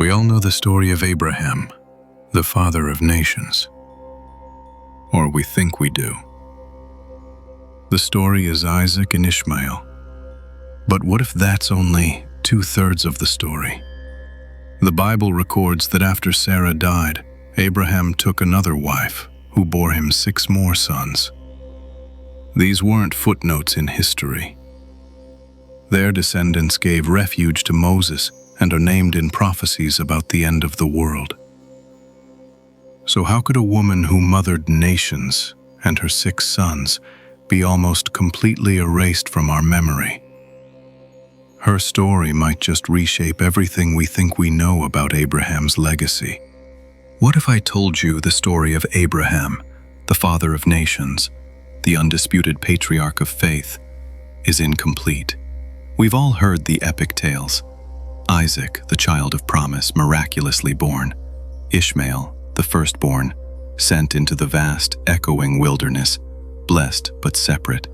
We all know the story of Abraham, the father of nations. Or we think we do. The story is Isaac and Ishmael. But what if that's only 2/3 of the story? The Bible records that after Sarah died, Abraham took another wife who bore him 6 more sons. These weren't footnotes in history. Their descendants gave refuge to Moses and are named in prophecies about the end of the world. So how could a woman who mothered nations and her 6 sons be almost completely erased from our memory? Her story might just reshape everything we think we know about Abraham's legacy. What if I told you the story of Abraham, the father of nations, the undisputed patriarch of faith, is incomplete? We've all heard the epic tales. Isaac, the child of promise, miraculously born. Ishmael, the firstborn, sent into the vast, echoing wilderness, blessed but separate.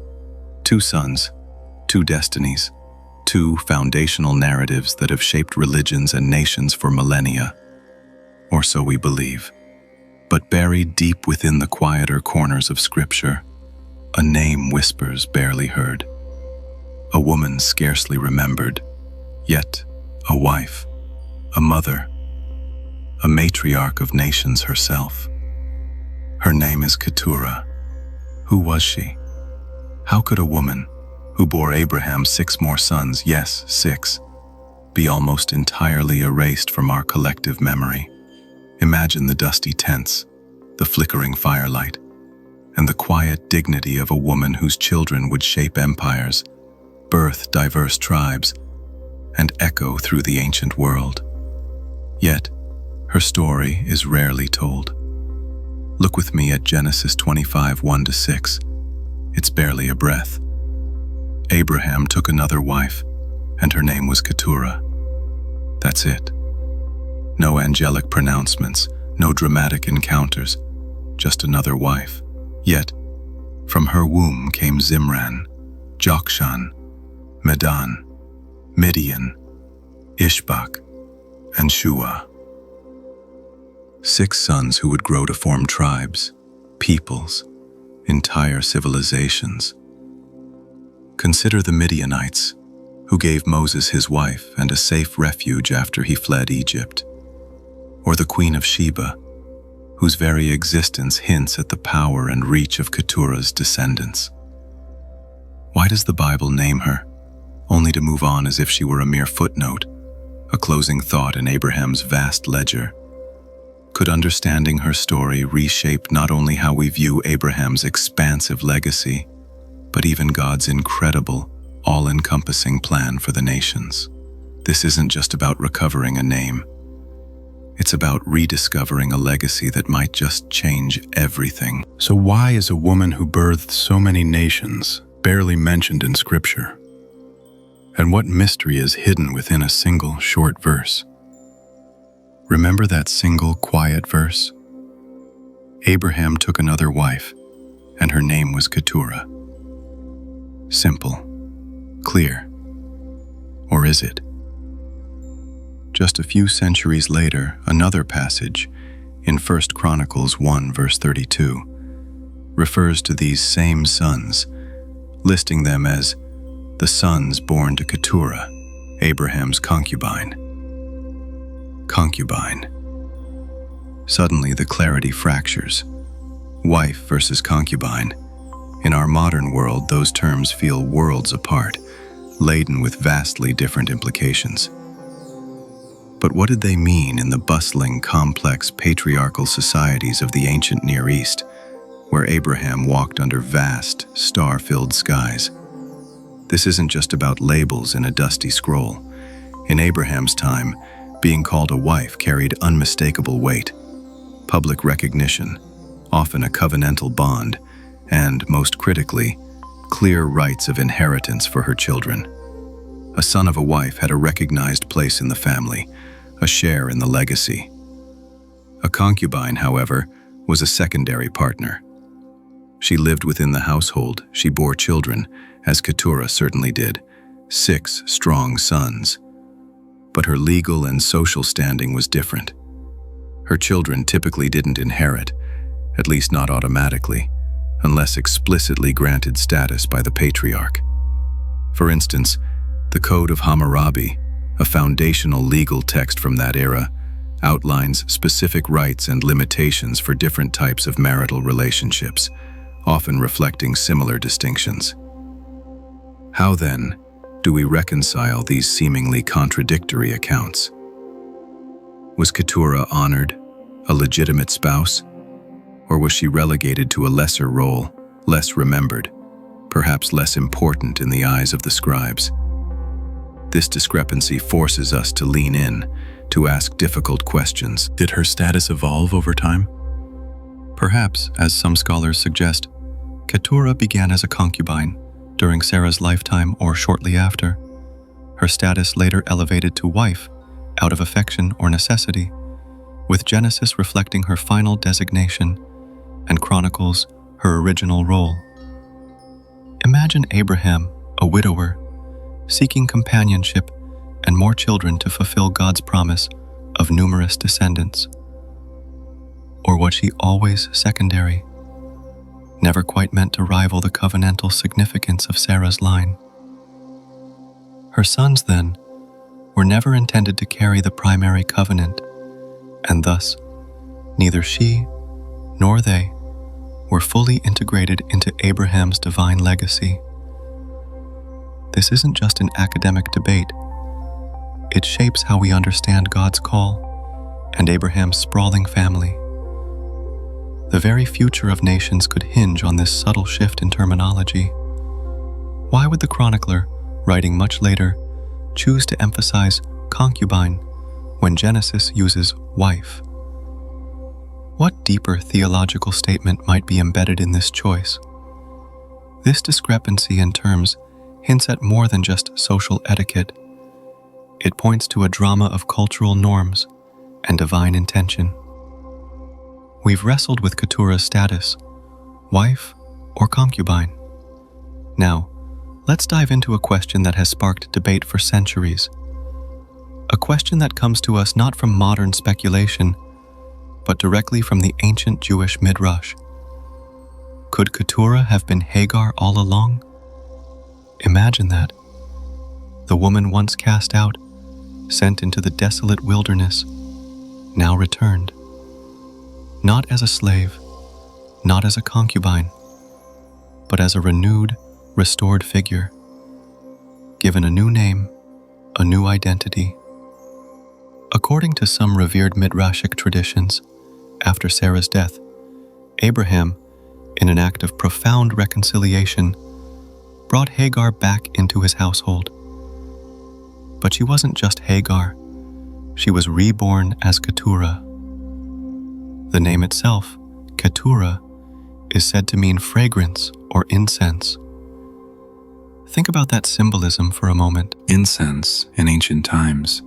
2 sons, 2 destinies, 2 foundational narratives that have shaped religions and nations for millennia. Or so we believe. But buried deep within the quieter corners of Scripture, a name whispers barely heard. A woman scarcely remembered, yet a wife, a mother, a matriarch of nations herself. Her name is Keturah. Who was she? How could a woman, who bore Abraham 6 more sons, yes, 6, be almost entirely erased from our collective memory? Imagine the dusty tents, the flickering firelight, and the quiet dignity of a woman whose children would shape empires, birth diverse tribes, and echo through the ancient world. Yet, her story is rarely told. Look with me at Genesis 25, 1-6. It's barely a breath. Abraham took another wife, and her name was Keturah. That's it. No angelic pronouncements, no dramatic encounters, just another wife. Yet, from her womb came Zimran, Jokshan, Medan, Midian, Ishbak, and Shua. 6 sons who would grow to form tribes, peoples, entire civilizations. Consider the Midianites, who gave Moses his wife and a safe refuge after he fled Egypt. Or the Queen of Sheba, whose very existence hints at the power and reach of Keturah's descendants. Why does the Bible name her, only to move on as if she were a mere footnote, a closing thought in Abraham's vast ledger? Could understanding her story reshape not only how we view Abraham's expansive legacy, but even God's incredible, all-encompassing plan for the nations? This isn't just about recovering a name. It's about rediscovering a legacy that might just change everything. So why is a woman who birthed so many nations barely mentioned in Scripture? And what mystery is hidden within a single short verse? Remember that single quiet verse? Abraham took another wife, and her name was Keturah. Simple, clear. Or is it? Just a few centuries later, another passage, in 1 Chronicles 1 verse 32, refers to these same sons, listing them as the sons born to Keturah, Abraham's concubine. Concubine. Suddenly the clarity fractures. Wife versus concubine. In our modern world, those terms feel worlds apart, laden with vastly different implications. But what did they mean in the bustling, complex, patriarchal societies of the ancient Near East, where Abraham walked under vast, star-filled skies? This isn't just about labels in a dusty scroll. In Abraham's time, being called a wife carried unmistakable weight, public recognition, often a covenantal bond, and, most critically, clear rights of inheritance for her children. A son of a wife had a recognized place in the family, a share in the legacy. A concubine, however, was a secondary partner. She lived within the household, she bore children, as Keturah certainly did, 6 strong sons. but her legal and social standing was different. Her children typically didn't inherit, at least not automatically, unless explicitly granted status by the patriarch. For instance, the Code of Hammurabi, a foundational legal text from that era, outlines specific rights and limitations for different types of marital relationships, often reflecting similar distinctions. How then do we reconcile these seemingly contradictory accounts? Was Keturah honored, a legitimate spouse? Or was she relegated to a lesser role, less remembered, perhaps less important in the eyes of the scribes? This discrepancy forces us to lean in, to ask difficult questions. Did her status evolve over time? Perhaps, as some scholars suggest, Keturah began as a concubine during Sarah's lifetime or shortly after. Her status later elevated to wife out of affection or necessity, with Genesis reflecting her final designation and Chronicles her original role. Imagine Abraham, a widower, seeking companionship and more children to fulfill God's promise of numerous descendants. Or was she always secondary, never quite meant to rival the covenantal significance of Sarah's line? Her sons, then, were never intended to carry the primary covenant, and thus, neither she nor they were fully integrated into Abraham's divine legacy. This isn't just an academic debate. It shapes how we understand God's call and Abraham's sprawling family. The very future of nations could hinge on this subtle shift in terminology. Why would the chronicler, writing much later, choose to emphasize concubine when Genesis uses wife? What deeper theological statement might be embedded in this choice? This discrepancy in terms hints at more than just social etiquette. It points to a drama of cultural norms and divine intention. We've wrestled with Keturah's status, wife or concubine. Now, let's dive into a question that has sparked debate for centuries. A question that comes to us not from modern speculation, but directly from the ancient Jewish Midrash. Could Keturah have been Hagar all along? Imagine that. The woman once cast out, sent into the desolate wilderness, now returned. Not as a slave, not as a concubine, but as a renewed, restored figure, given a new name, a new identity. According to some revered Midrashic traditions, after Sarah's death, Abraham, in an act of profound reconciliation, brought Hagar back into his household. But she wasn't just Hagar, she was reborn as Keturah. The name itself, Keturah, is said to mean fragrance or incense. Think about that symbolism for a moment. Incense, in ancient times,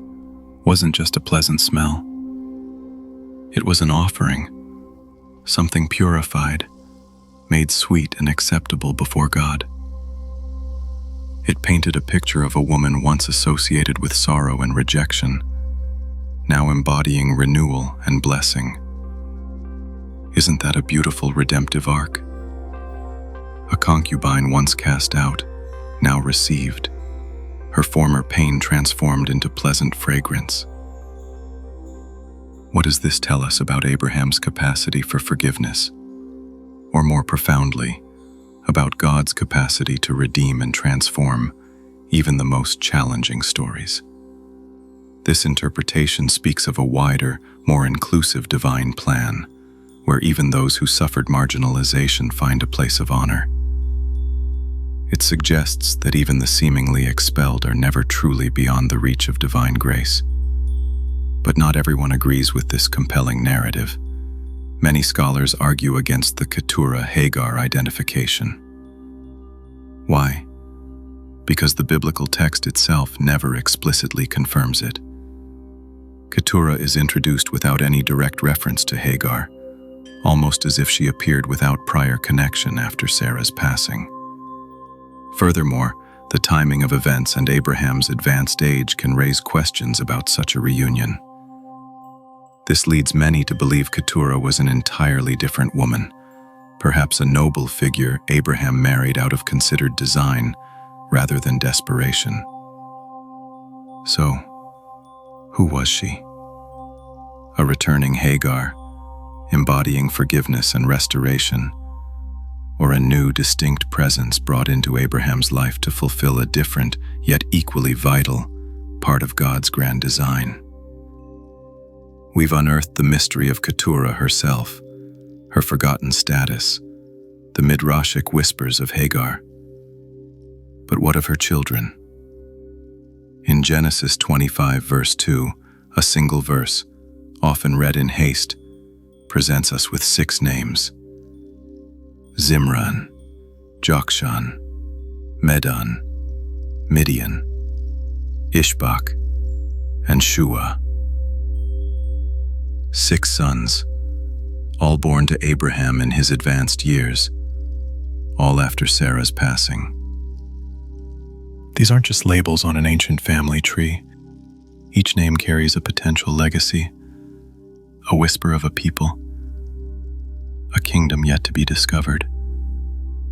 wasn't just a pleasant smell. It was an offering, something purified, made sweet and acceptable before God. It painted a picture of a woman once associated with sorrow and rejection, now embodying renewal and blessing. Isn't that a beautiful redemptive arc? A concubine once cast out, now received, her former pain transformed into pleasant fragrance. What does this tell us about Abraham's capacity for forgiveness? Or more profoundly, about God's capacity to redeem and transform even the most challenging stories? This interpretation speaks of a wider, more inclusive divine plan, where even those who suffered marginalization find a place of honor. It suggests that even the seemingly expelled are never truly beyond the reach of divine grace. But not everyone agrees with this compelling narrative. Many scholars argue against the Keturah-Hagar identification. Why? Because the biblical text itself never explicitly confirms it. Keturah is introduced without any direct reference to Hagar, almost as if she appeared without prior connection after Sarah's passing. Furthermore, The timing of events and Abraham's advanced age can raise questions about such a reunion. This leads many to believe Keturah was an entirely different woman, perhaps a noble figure Abraham married out of considered design rather than desperation. So, who was she? A returning Hagar, embodying forgiveness and restoration, or a new, distinct presence brought into Abraham's life to fulfill a different, yet equally vital, part of God's grand design? We've unearthed the mystery of Keturah herself, her forgotten status, the midrashic whispers of Hagar. But what of her children? In Genesis 25, verse 2, a single verse, often read in haste, presents us with 6 names: Zimran, Jokshan, Medan, Midian, Ishbak, and Shua. 6 sons, all born to Abraham in his advanced years, all after Sarah's passing. These aren't just labels on an ancient family tree. Each name carries a potential legacy, a whisper of a people, a kingdom yet to be discovered.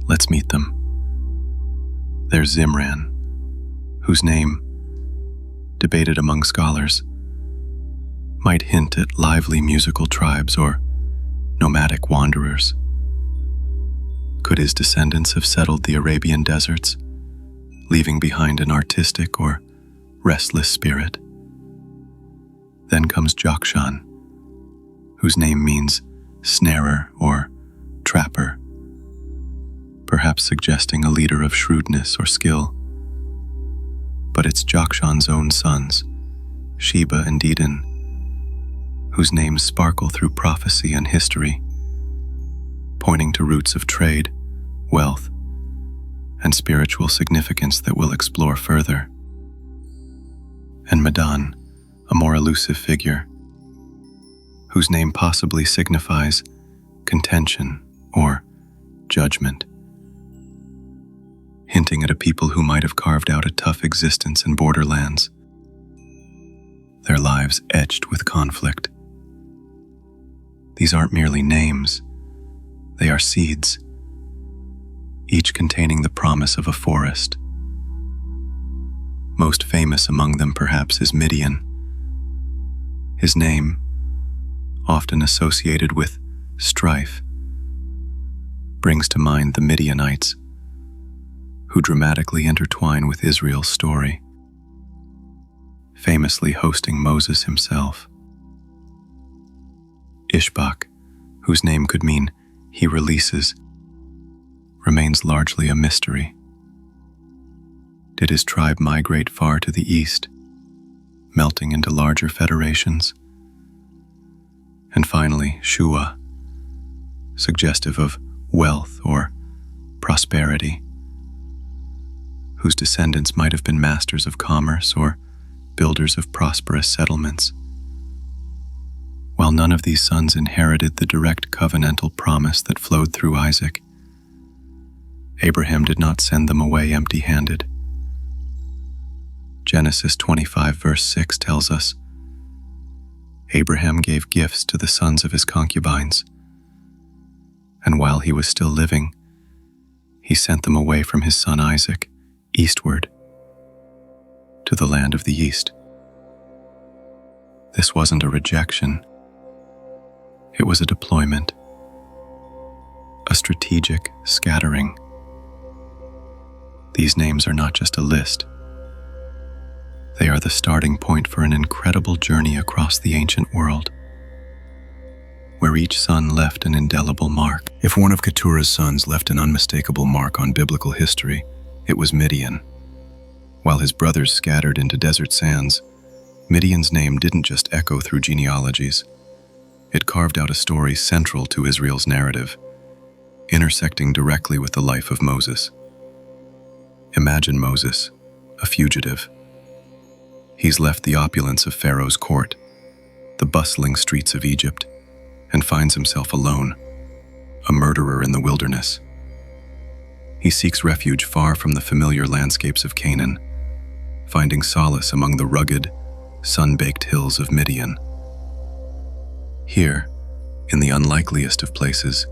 Let's meet them. There's Zimran, whose name, debated among scholars, might hint at lively musical tribes or nomadic wanderers. Could his descendants have settled the Arabian deserts, leaving behind an artistic or restless spirit? Then comes Jokshan, whose name means snarer or trapper, perhaps suggesting a leader of shrewdness or skill. But it's Jokshan's own sons, Sheba and Dedan, whose names sparkle through prophecy and history, pointing to roots of trade, wealth, and spiritual significance that we'll explore further. And Medan, a more elusive figure, whose name possibly signifies contention or judgment, hinting at a people who might have carved out a tough existence in borderlands, their lives etched with conflict. These aren't merely names, they are seeds, each containing the promise of a forest. Most famous among them perhaps is Midian. His name, often associated with strife, brings to mind the Midianites, who dramatically intertwine with Israel's story, famously hosting Moses himself. Ishbak, whose name could mean he releases, remains largely a mystery. Did his tribe migrate far to the east, melting into larger federations? And finally, Shua, suggestive of wealth or prosperity, whose descendants might have been masters of commerce or builders of prosperous settlements. While none of these sons inherited the direct covenantal promise that flowed through Isaac, Abraham did not send them away empty-handed. Genesis 25 verse 6 tells us, Abraham gave gifts to the sons of his concubines, and while he was still living, he sent them away from his son Isaac, eastward, to the land of the east. This wasn't a rejection. It was a deployment, a strategic scattering. These names are not just a list. They are the starting point for an incredible journey across the ancient world, where each son left an indelible mark. If one of Keturah's sons left an unmistakable mark on biblical history, it was Midian. While his brothers scattered into desert sands, Midian's name didn't just echo through genealogies. It carved out a story central to Israel's narrative, intersecting directly with the life of Moses. Imagine Moses, a fugitive. He's left the opulence of Pharaoh's court, the bustling streets of Egypt, and finds himself alone, a murderer in the wilderness. He seeks refuge far from the familiar landscapes of Canaan, finding solace among the rugged, sun-baked hills of Midian. Here, in the unlikeliest of places,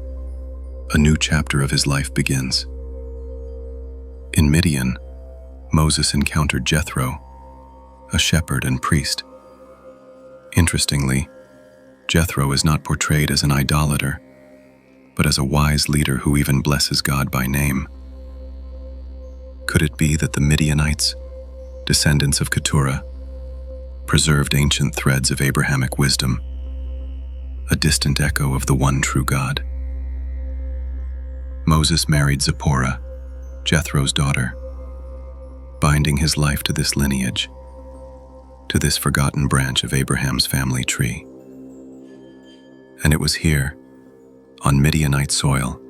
a new chapter of his life begins. In Midian, Moses encountered Jethro, a shepherd and priest. Interestingly, Jethro is not portrayed as an idolater, but as a wise leader who even blesses God by name. Could it be that the Midianites, descendants of Keturah, preserved ancient threads of Abrahamic wisdom, a distant echo of the one true God? Moses married Zipporah, Jethro's daughter, binding his life to this lineage, to this forgotten branch of Abraham's family tree. And it was here, on Midianite soil,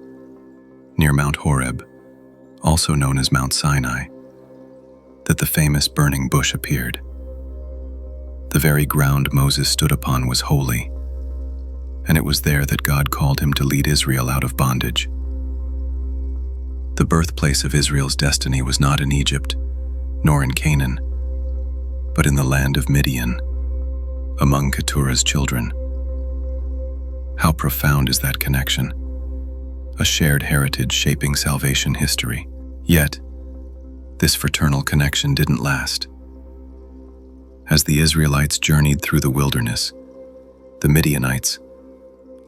near Mount Horeb, also known as Mount Sinai, that the famous burning bush appeared. The very ground Moses stood upon was holy, and it was there that God called him to lead Israel out of bondage. The birthplace of Israel's destiny was not in Egypt, nor in Canaan, but in the land of Midian, among Keturah's children. How profound is that connection? A shared heritage shaping salvation history. Yet, this fraternal connection didn't last. As the Israelites journeyed through the wilderness, the Midianites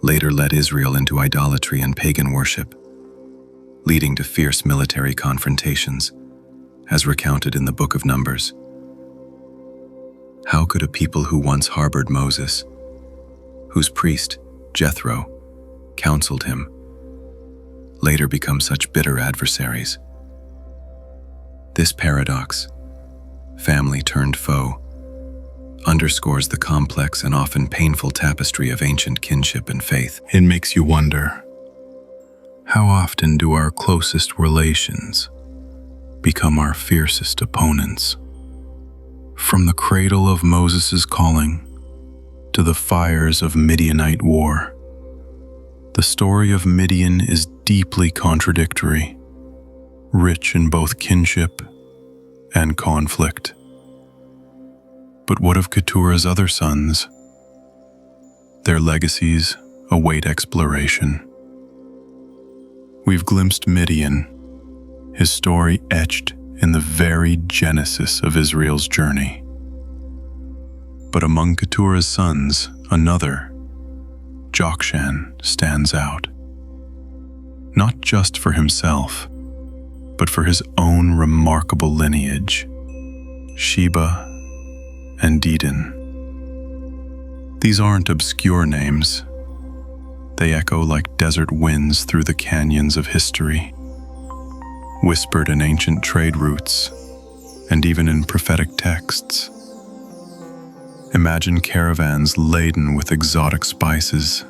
later led Israel into idolatry and pagan worship, leading to fierce military confrontations, as recounted in the Book of Numbers. How could a people who once harbored Moses, whose priest, Jethro, counseled him, later become such bitter adversaries? This paradox, family turned foe, underscores the complex and often painful tapestry of ancient kinship and faith. It makes you wonder, how often do our closest relations become our fiercest opponents? From the cradle of Moses' calling to the fires of Midianite war, the story of Midian is deeply contradictory, rich in both kinship and conflict. But what of Keturah's other sons? Their legacies await exploration. We've glimpsed Midian, his story etched in the very genesis of Israel's journey. But among Keturah's sons, another, Jokshan, stands out. Not just for himself, but for his own remarkable lineage, Sheba and Dedan. These aren't obscure names. They echo like desert winds through the canyons of history, whispered in ancient trade routes and even in prophetic texts. Imagine caravans laden with exotic spices,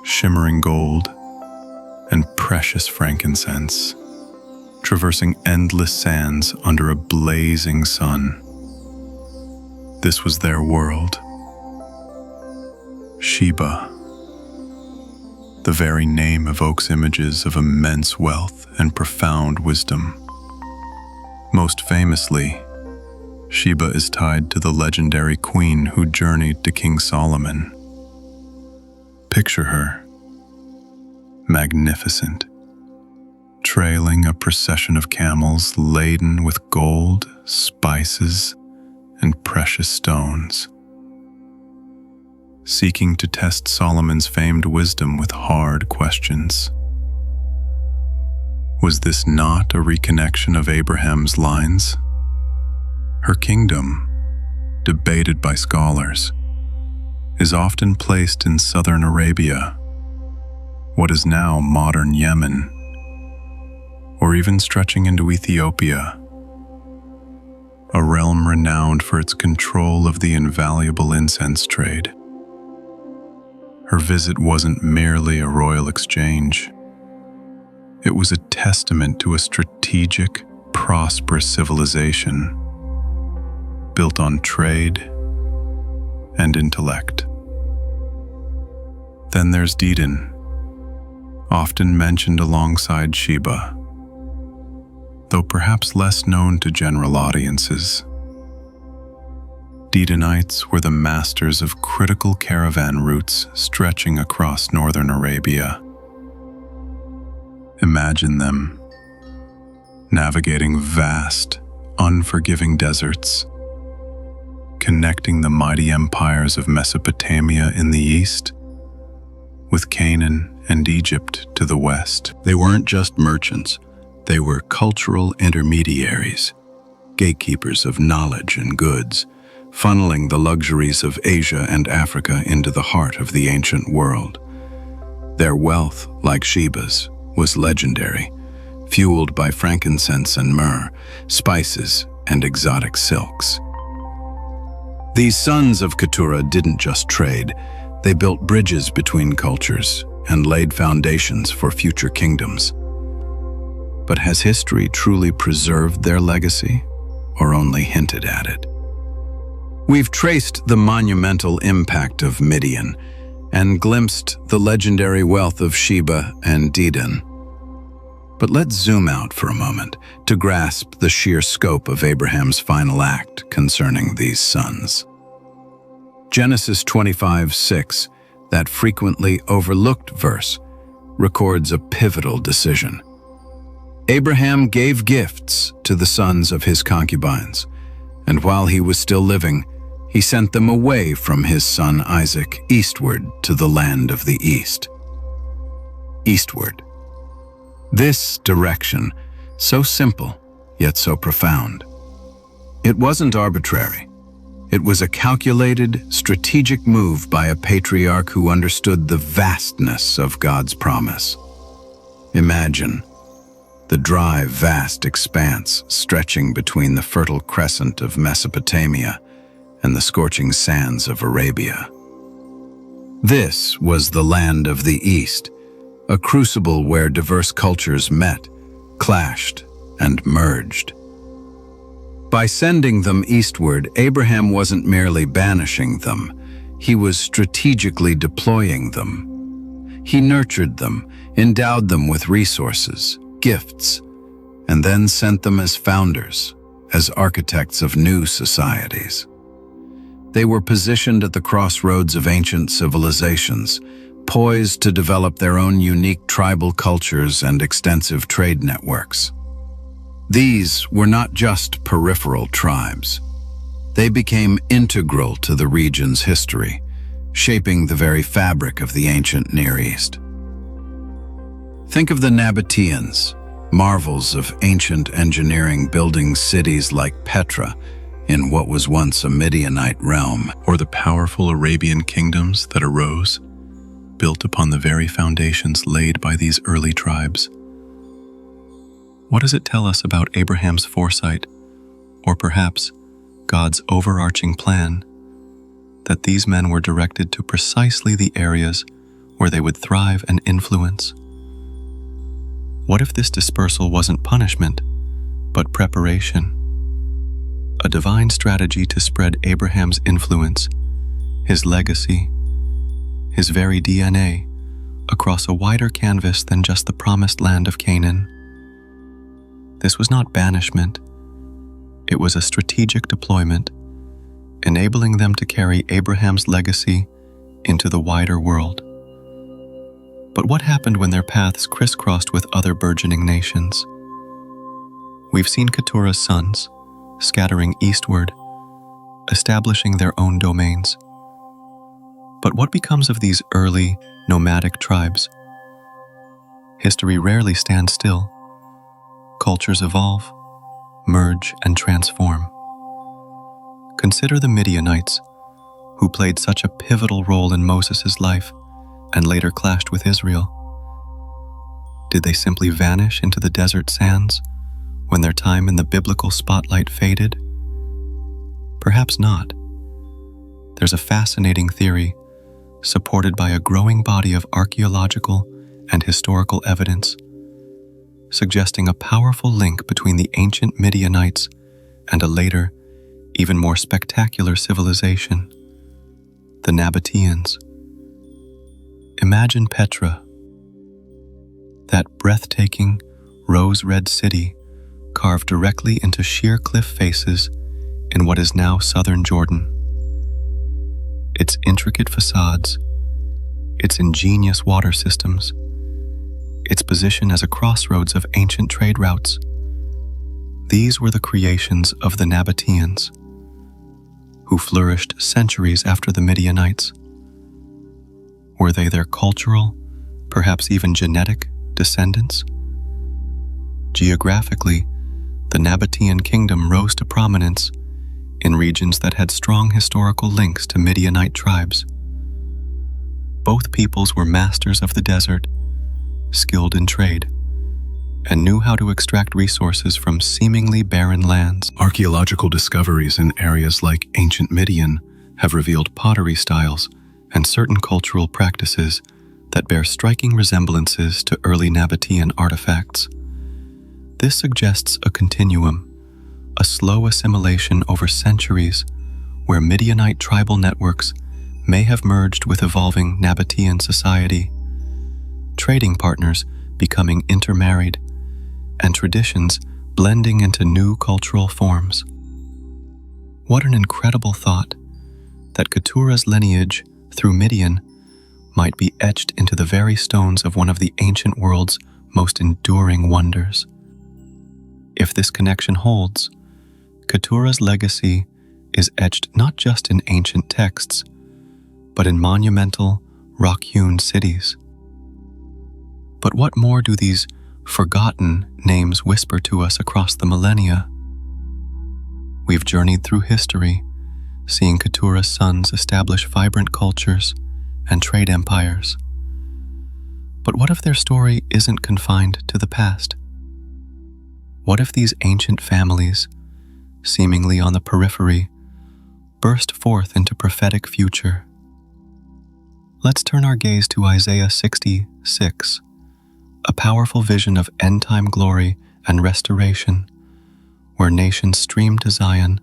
shimmering gold, and precious frankincense, traversing endless sands under a blazing sun. This was their world. Sheba. The very name evokes images of immense wealth and profound wisdom. Most famously, Sheba is tied to the legendary queen who journeyed to King Solomon. Picture her, magnificent, trailing a procession of camels laden with gold, spices, and precious stones, seeking to test Solomon's famed wisdom with hard questions. Was this not a reconnection of Abraham's lines? Her kingdom, debated by scholars, is often placed in southern Arabia, what is now modern Yemen, or even stretching into Ethiopia, a realm renowned for its control of the invaluable incense trade. Her visit wasn't merely a royal exchange. It was a testament to a strategic, prosperous civilization built on trade and intellect. Then there's Dedan, often mentioned alongside Sheba, though perhaps less known to general audiences. Dedanites were the masters of critical caravan routes stretching across northern Arabia. Imagine them navigating vast, unforgiving deserts, connecting the mighty empires of Mesopotamia in the east with Canaan and Egypt to the west. They weren't just merchants, they were cultural intermediaries, gatekeepers of knowledge and goods, funneling the luxuries of Asia and Africa into the heart of the ancient world. Their wealth, like Sheba's, was legendary, fueled by frankincense and myrrh, spices, and exotic silks. These sons of Keturah didn't just trade, they built bridges between cultures and laid foundations for future kingdoms. But has history truly preserved their legacy, or only hinted at it? We've traced the monumental impact of Midian and glimpsed the legendary wealth of Sheba and Dedan. But let's zoom out for a moment to grasp the sheer scope of Abraham's final act concerning these sons. Genesis 25:6, that frequently overlooked verse, records a pivotal decision. Abraham gave gifts to the sons of his concubines, and while he was still living, he sent them away from his son Isaac eastward to the land of the east. Eastward. This direction, so simple, yet so profound. It wasn't arbitrary. It was a calculated, strategic move by a patriarch who understood the vastness of God's promise. Imagine the dry, vast expanse stretching between the fertile crescent of Mesopotamia and the scorching sands of Arabia. This was the land of the East, a crucible where diverse cultures met, clashed, and merged. By sending them eastward, Abraham wasn't merely banishing them, he was strategically deploying them. He nurtured them, endowed them with resources, gifts, and then sent them as founders, as architects of new societies. They were positioned at the crossroads of ancient civilizations, poised to develop their own unique tribal cultures and extensive trade networks. These were not just peripheral tribes. They became integral to the region's history, shaping the very fabric of the ancient Near East. Think of the Nabateans, marvels of ancient engineering building cities like Petra in what was once a Midianite realm, Or the powerful Arabian kingdoms that arose, built upon the very foundations laid by these early tribes. What does it tell us about Abraham's foresight, or perhaps God's overarching plan, that these men were directed to precisely the areas where they would thrive and influence? What if this dispersal wasn't punishment, but preparation? A divine strategy to spread Abraham's influence, his legacy, his very DNA, across a wider canvas than just the promised land of Canaan. This was not banishment. It was a strategic deployment, enabling them to carry Abraham's legacy into the wider world. But what happened when their paths crisscrossed with other burgeoning nations? We've seen Keturah's sons scattering eastward, establishing their own domains. But what becomes of these early, nomadic tribes? History rarely stands still. Cultures evolve, merge, and transform. Consider the Midianites, who played such a pivotal role in Moses' life and later clashed with Israel. Did they simply vanish into the desert sands when their time in the biblical spotlight faded? Perhaps not. There's a fascinating theory, supported by a growing body of archaeological and historical evidence, suggesting a powerful link between the ancient Midianites and a later, even more spectacular civilization, the Nabateans. Imagine Petra, that breathtaking, rose-red city carved directly into sheer cliff faces in what is now southern Jordan. Its intricate facades, its ingenious water systems, its position as a crossroads of ancient trade routes, these were the creations of the Nabateans, who flourished centuries after the Midianites. Were they their cultural, perhaps even genetic, descendants? Geographically, the Nabatean kingdom rose to prominence in regions that had strong historical links to Midianite tribes. Both peoples were masters of the desert, skilled in trade, and knew how to extract resources from seemingly barren lands. Archaeological discoveries in areas like ancient Midian have revealed pottery styles and certain cultural practices that bear striking resemblances to early Nabatean artifacts. This suggests a continuum, a slow assimilation over centuries, where Midianite tribal networks may have merged with evolving Nabatean society, trading partners becoming intermarried, and traditions blending into new cultural forms. What an incredible thought that Keturah's lineage through Midian might be etched into the very stones of one of the ancient world's most enduring wonders. If this connection holds, Keturah's legacy is etched not just in ancient texts, but in monumental, rock-hewn cities. But what more do these forgotten names whisper to us across the millennia? We've journeyed through history, seeing Keturah's sons establish vibrant cultures and trade empires. But what if their story isn't confined to the past? What if these ancient families, seemingly on the periphery, burst forth into prophetic future? Let's turn our gaze to Isaiah 66, a powerful vision of end-time glory and restoration, where nations stream to Zion,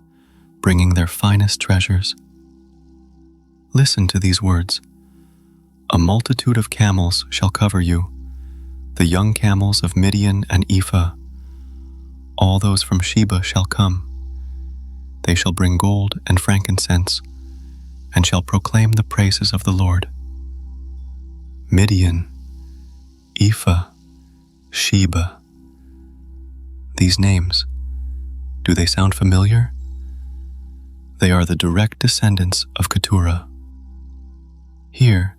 bringing their finest treasures. Listen to these words. A multitude of camels shall cover you, the young camels of Midian and Ephah. All those from Sheba shall come. They shall bring gold and frankincense, and shall proclaim the praises of the Lord. Midian, Ephah, Sheba. These names, do they sound familiar? They are the direct descendants of Keturah. Here,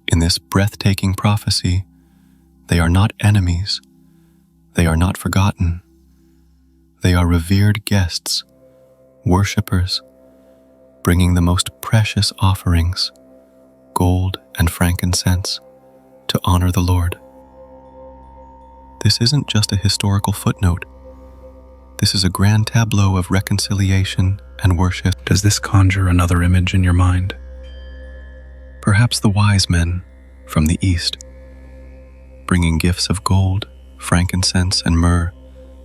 in this breathtaking prophecy, they are not enemies. They are not forgotten. They are revered guests, worshippers, bringing the most precious offerings, gold and frankincense, to honor the Lord. This isn't just a historical footnote. This is a grand tableau of reconciliation and worship. Does this conjure another image in your mind? Perhaps the wise men from the east, bringing gifts of gold, frankincense, and myrrh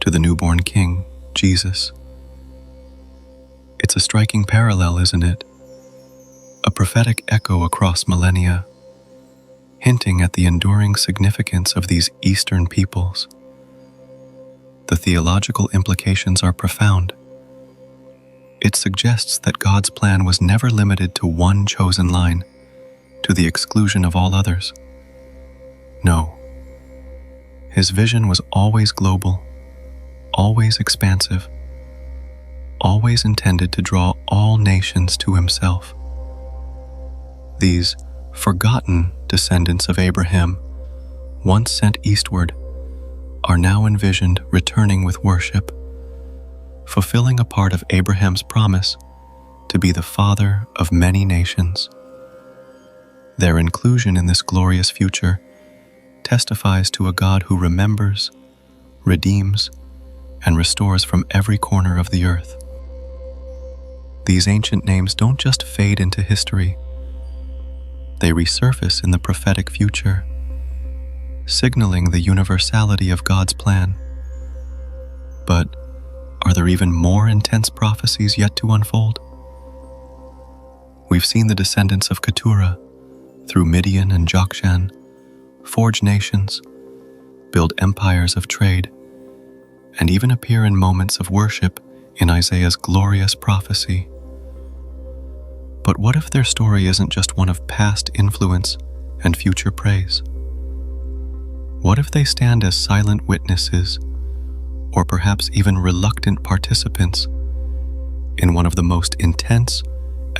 to the newborn King, Jesus. It's a striking parallel, isn't it? A prophetic echo across millennia, hinting at the enduring significance of these Eastern peoples. The theological implications are profound. It suggests that God's plan was never limited to one chosen line, to the exclusion of all others. No. His vision was always global, always expansive, always intended to draw all nations to himself. These forgotten descendants of Abraham, once sent eastward, are now envisioned returning with worship, fulfilling a part of Abraham's promise to be the father of many nations. Their inclusion in this glorious future testifies to a God who remembers, redeems, and restores from every corner of the earth. These ancient names don't just fade into history. They resurface in the prophetic future, signaling the universality of God's plan. But are there even more intense prophecies yet to unfold? We've seen the descendants of Keturah, through Midian and Jokshan, forge nations, build empires of trade, and even appear in moments of worship in Isaiah's glorious prophecy. But what if their story isn't just one of past influence and future praise? What if they stand as silent witnesses, or perhaps even reluctant participants, in one of the most intense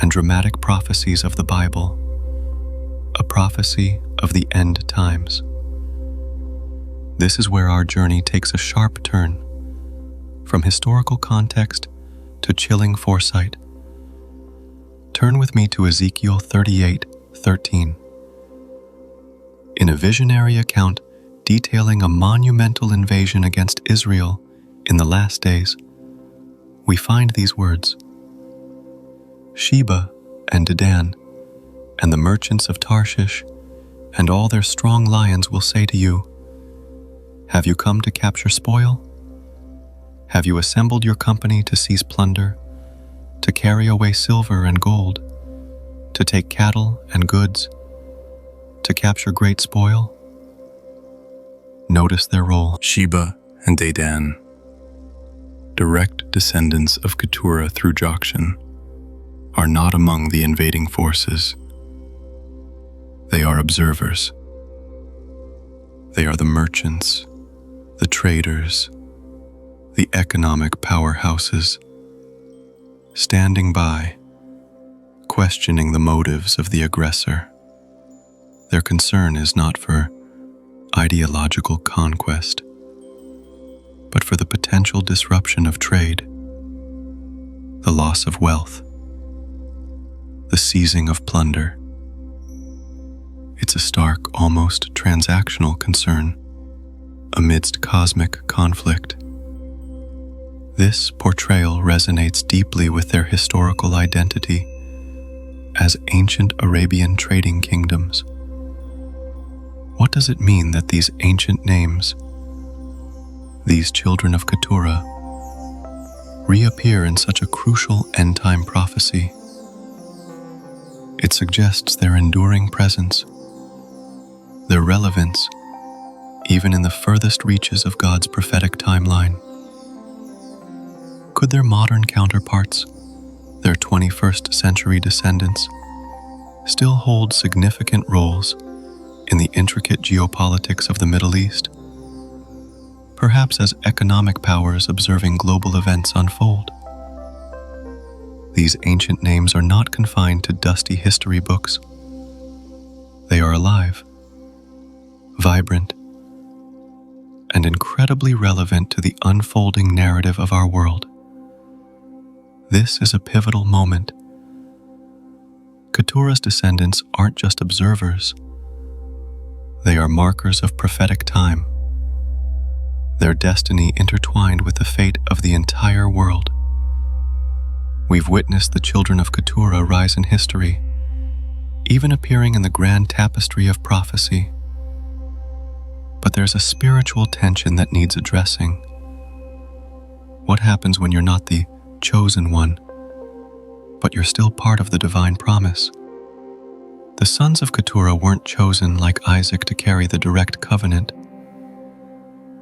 and dramatic prophecies of the Bible, a prophecy of the end times? This is where our journey takes a sharp turn, from historical context to chilling foresight. Turn with me to Ezekiel 38:13. In a visionary account detailing a monumental invasion against Israel in the last days, we find these words: Sheba and Dedan, and the merchants of Tarshish, and all their strong lions will say to you, have you come to capture spoil? Have you assembled your company to seize plunder, to carry away silver and gold, to take cattle and goods, to capture great spoil? Notice their role. Sheba and Dedan, direct descendants of Keturah through Jokshan, are not among the invading forces. They are observers. They are the merchants, the traders, the economic powerhouses, standing by, questioning the motives of the aggressor. Their concern is not for ideological conquest, but for the potential disruption of trade, the loss of wealth, the seizing of plunder. It's a stark, almost transactional concern amidst cosmic conflict. This portrayal resonates deeply with their historical identity as ancient Arabian trading kingdoms. What does it mean that these ancient names, these children of Keturah, reappear in such a crucial end-time prophecy? It suggests their enduring presence, their relevance, even in the furthest reaches of God's prophetic timeline. Could their modern counterparts, their 21st century descendants, still hold significant roles in the intricate geopolitics of the Middle East? Perhaps as economic powers observing global events unfold. These ancient names are not confined to dusty history books. They are alive, vibrant, and incredibly relevant to the unfolding narrative of our world. This is a pivotal moment. Keturah's descendants aren't just observers. They are markers of prophetic time, their destiny intertwined with the fate of the entire world. We've witnessed the children of Keturah rise in history, even appearing in the grand tapestry of prophecy. But there's a spiritual tension that needs addressing. What happens when you're not the chosen one, but you're still part of the divine promise? The sons of Keturah weren't chosen like Isaac to carry the direct covenant.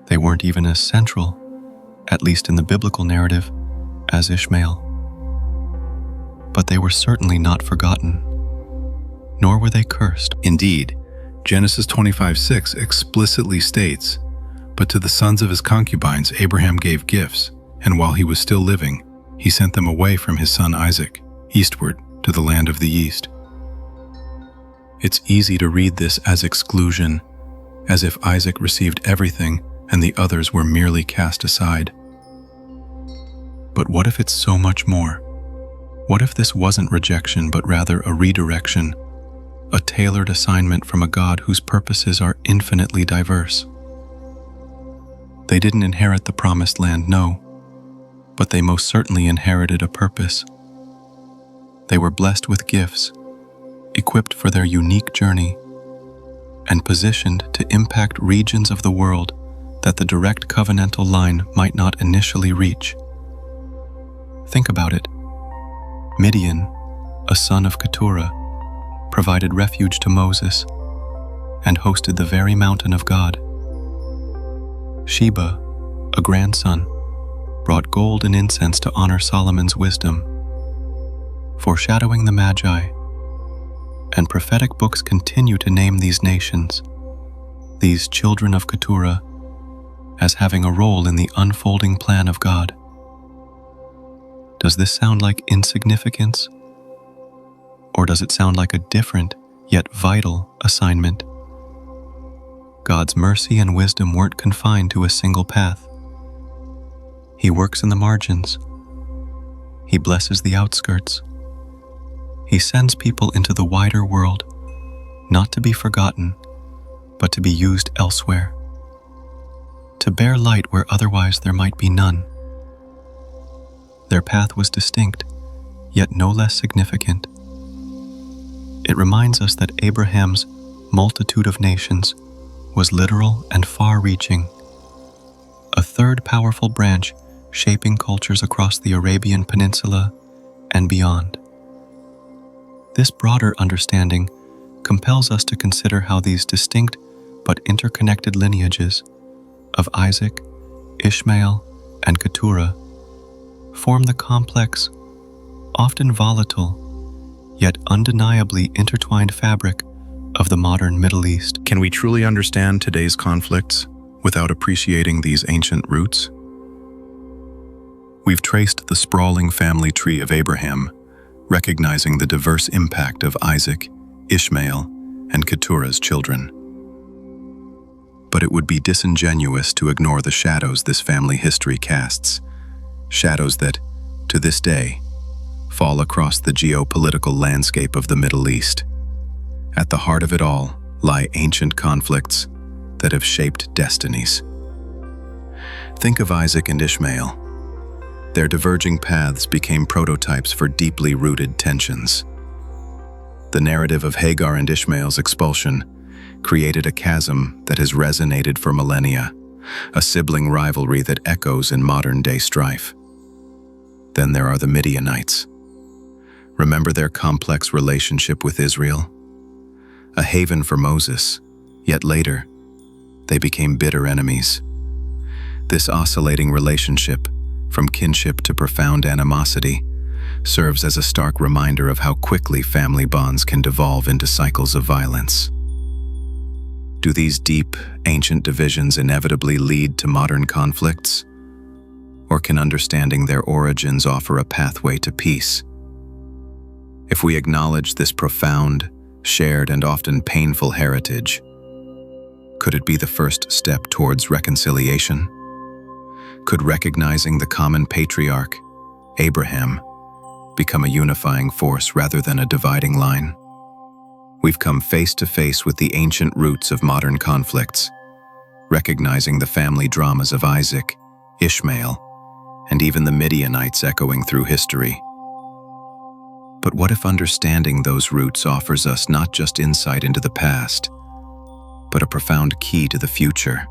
They weren't even as central, at least in the biblical narrative, as Ishmael. But they were certainly not forgotten, nor were they cursed. Indeed, Genesis 25:6 explicitly states, "But to the sons of his concubines Abraham gave gifts, and while he was still living, he sent them away from his son Isaac, eastward to the land of the east." It's easy to read this as exclusion, as if Isaac received everything and the others were merely cast aside. But what if it's so much more? What if this wasn't rejection, but rather a redirection, a tailored assignment from a God whose purposes are infinitely diverse? They didn't inherit the promised land, no, but they most certainly inherited a purpose. They were blessed with gifts, equipped for their unique journey, and positioned to impact regions of the world that the direct covenantal line might not initially reach. Think about it. Midian, a son of Keturah, provided refuge to Moses and hosted the very mountain of God. Sheba, a grandson, brought gold and incense to honor Solomon's wisdom, foreshadowing the Magi. And prophetic books continue to name these nations, these children of Keturah, as having a role in the unfolding plan of God. Does this sound like insignificance? Or does it sound like a different, yet vital, assignment? God's mercy and wisdom weren't confined to a single path. He works in the margins. He blesses the outskirts. He sends people into the wider world, not to be forgotten, but to be used elsewhere, to bear light where otherwise there might be none. Their path was distinct, yet no less significant. It reminds us that Abraham's multitude of nations was literal and far-reaching, a third powerful branch shaping cultures across the Arabian Peninsula and beyond. This broader understanding compels us to consider how these distinct but interconnected lineages of Isaac, Ishmael, and Keturah form the complex, often volatile, yet undeniably intertwined fabric of the modern Middle East. Can we truly understand today's conflicts without appreciating these ancient roots? We've traced the sprawling family tree of Abraham, recognizing the diverse impact of Isaac, Ishmael, and Keturah's children. But it would be disingenuous to ignore the shadows this family history casts, shadows that, to this day, fall across the geopolitical landscape of the Middle East. At the heart of it all lie ancient conflicts that have shaped destinies. Think of Isaac and Ishmael. Their diverging paths became prototypes for deeply rooted tensions. The narrative of Hagar and Ishmael's expulsion created a chasm that has resonated for millennia, a sibling rivalry that echoes in modern-day strife. Then there are the Midianites. Remember their complex relationship with Israel? A haven for Moses, yet later, they became bitter enemies. This oscillating relationship, from kinship to profound animosity, serves as a stark reminder of how quickly family bonds can devolve into cycles of violence. Do these deep, ancient divisions inevitably lead to modern conflicts? Or can understanding their origins offer a pathway to peace? If we acknowledge this profound, shared, and often painful heritage, could it be the first step towards reconciliation? Could recognizing the common patriarch, Abraham, become a unifying force rather than a dividing line? We've come face to face with the ancient roots of modern conflicts, recognizing the family dramas of Isaac, Ishmael, and even the Midianites echoing through history. But what if understanding those roots offers us not just insight into the past, but a profound key to the future?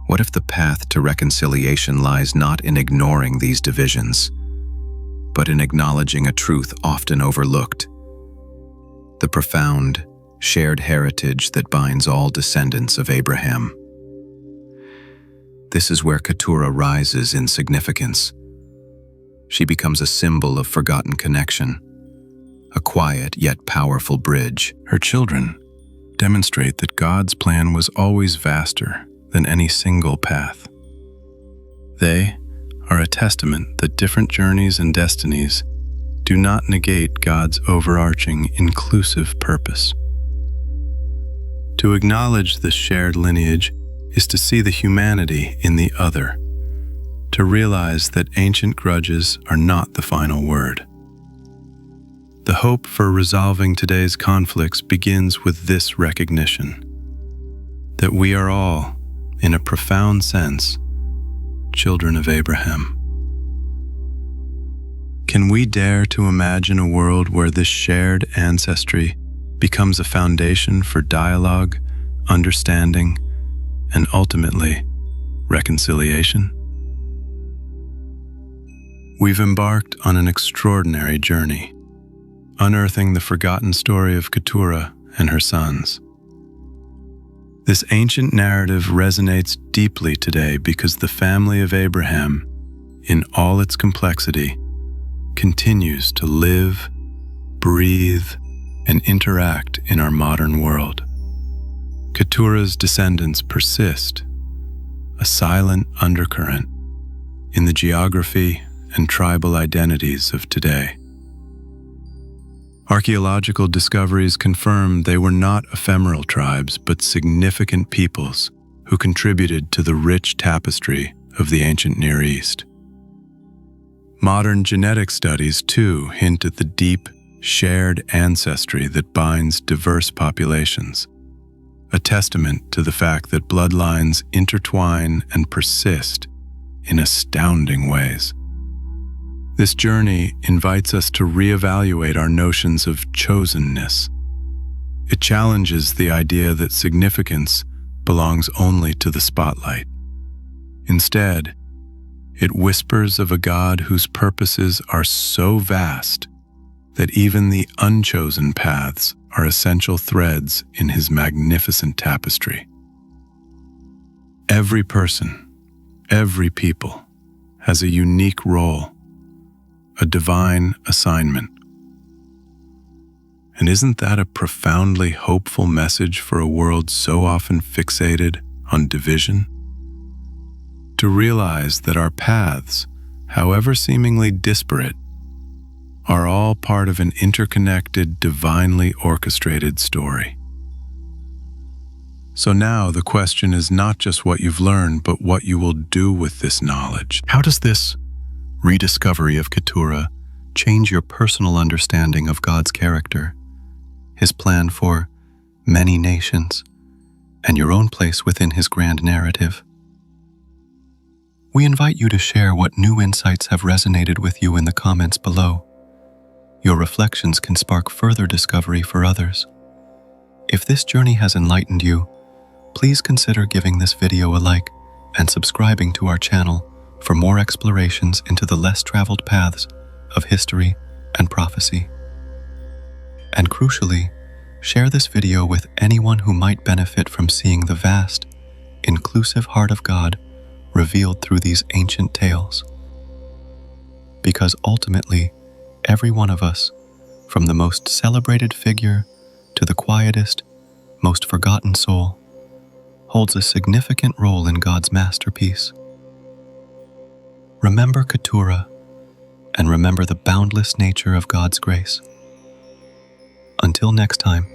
What if the path to reconciliation lies not in ignoring these divisions, but in acknowledging a truth often overlooked? The profound, shared heritage that binds all descendants of Abraham. This is where Keturah rises in significance. She becomes a symbol of forgotten connection, a quiet yet powerful bridge. Her children demonstrate that God's plan was always vaster than any single path. They are a testament that different journeys and destinies do not negate God's overarching, inclusive purpose. To acknowledge this shared lineage is to see the humanity in the other, to realize that ancient grudges are not the final word. The hope for resolving today's conflicts begins with this recognition, that we are all, in a profound sense, children of Abraham. Can we dare to imagine a world where this shared ancestry becomes a foundation for dialogue, understanding, and ultimately, reconciliation? We've embarked on an extraordinary journey, unearthing the forgotten story of Keturah and her sons. This ancient narrative resonates deeply today because the family of Abraham, in all its complexity, continues to live, breathe, and interact in our modern world. Keturah's descendants persist, a silent undercurrent in the geography and tribal identities of today. Archaeological discoveries confirm they were not ephemeral tribes, but significant peoples who contributed to the rich tapestry of the ancient Near East. Modern genetic studies, too, hint at the deep, shared ancestry that binds diverse populations, a testament to the fact that bloodlines intertwine and persist in astounding ways. This journey invites us to reevaluate our notions of chosenness. It challenges the idea that significance belongs only to the spotlight. Instead, it whispers of a God whose purposes are so vast that even the unchosen paths are essential threads in his magnificent tapestry. Every person, every people, has a unique role, a divine assignment. And isn't that a profoundly hopeful message for a world so often fixated on division? To realize that our paths, however seemingly disparate, are all part of an interconnected, divinely orchestrated story. So now the question is not just what you've learned, but what you will do with this knowledge. How does this rediscovery of Keturah change your personal understanding of God's character, his plan for many nations, and your own place within his grand narrative? We invite you to share what new insights have resonated with you in the comments below. Your reflections can spark further discovery for others. If this journey has enlightened you, please consider giving this video a like and subscribing to our channel for more explorations into the less traveled paths of history and prophecy. And crucially, share this video with anyone who might benefit from seeing the vast, inclusive heart of God revealed through these ancient tales. Because ultimately, every one of us, from the most celebrated figure to the quietest, most forgotten soul, holds a significant role in God's masterpiece. Remember Keturah, and remember the boundless nature of God's grace. Until next time.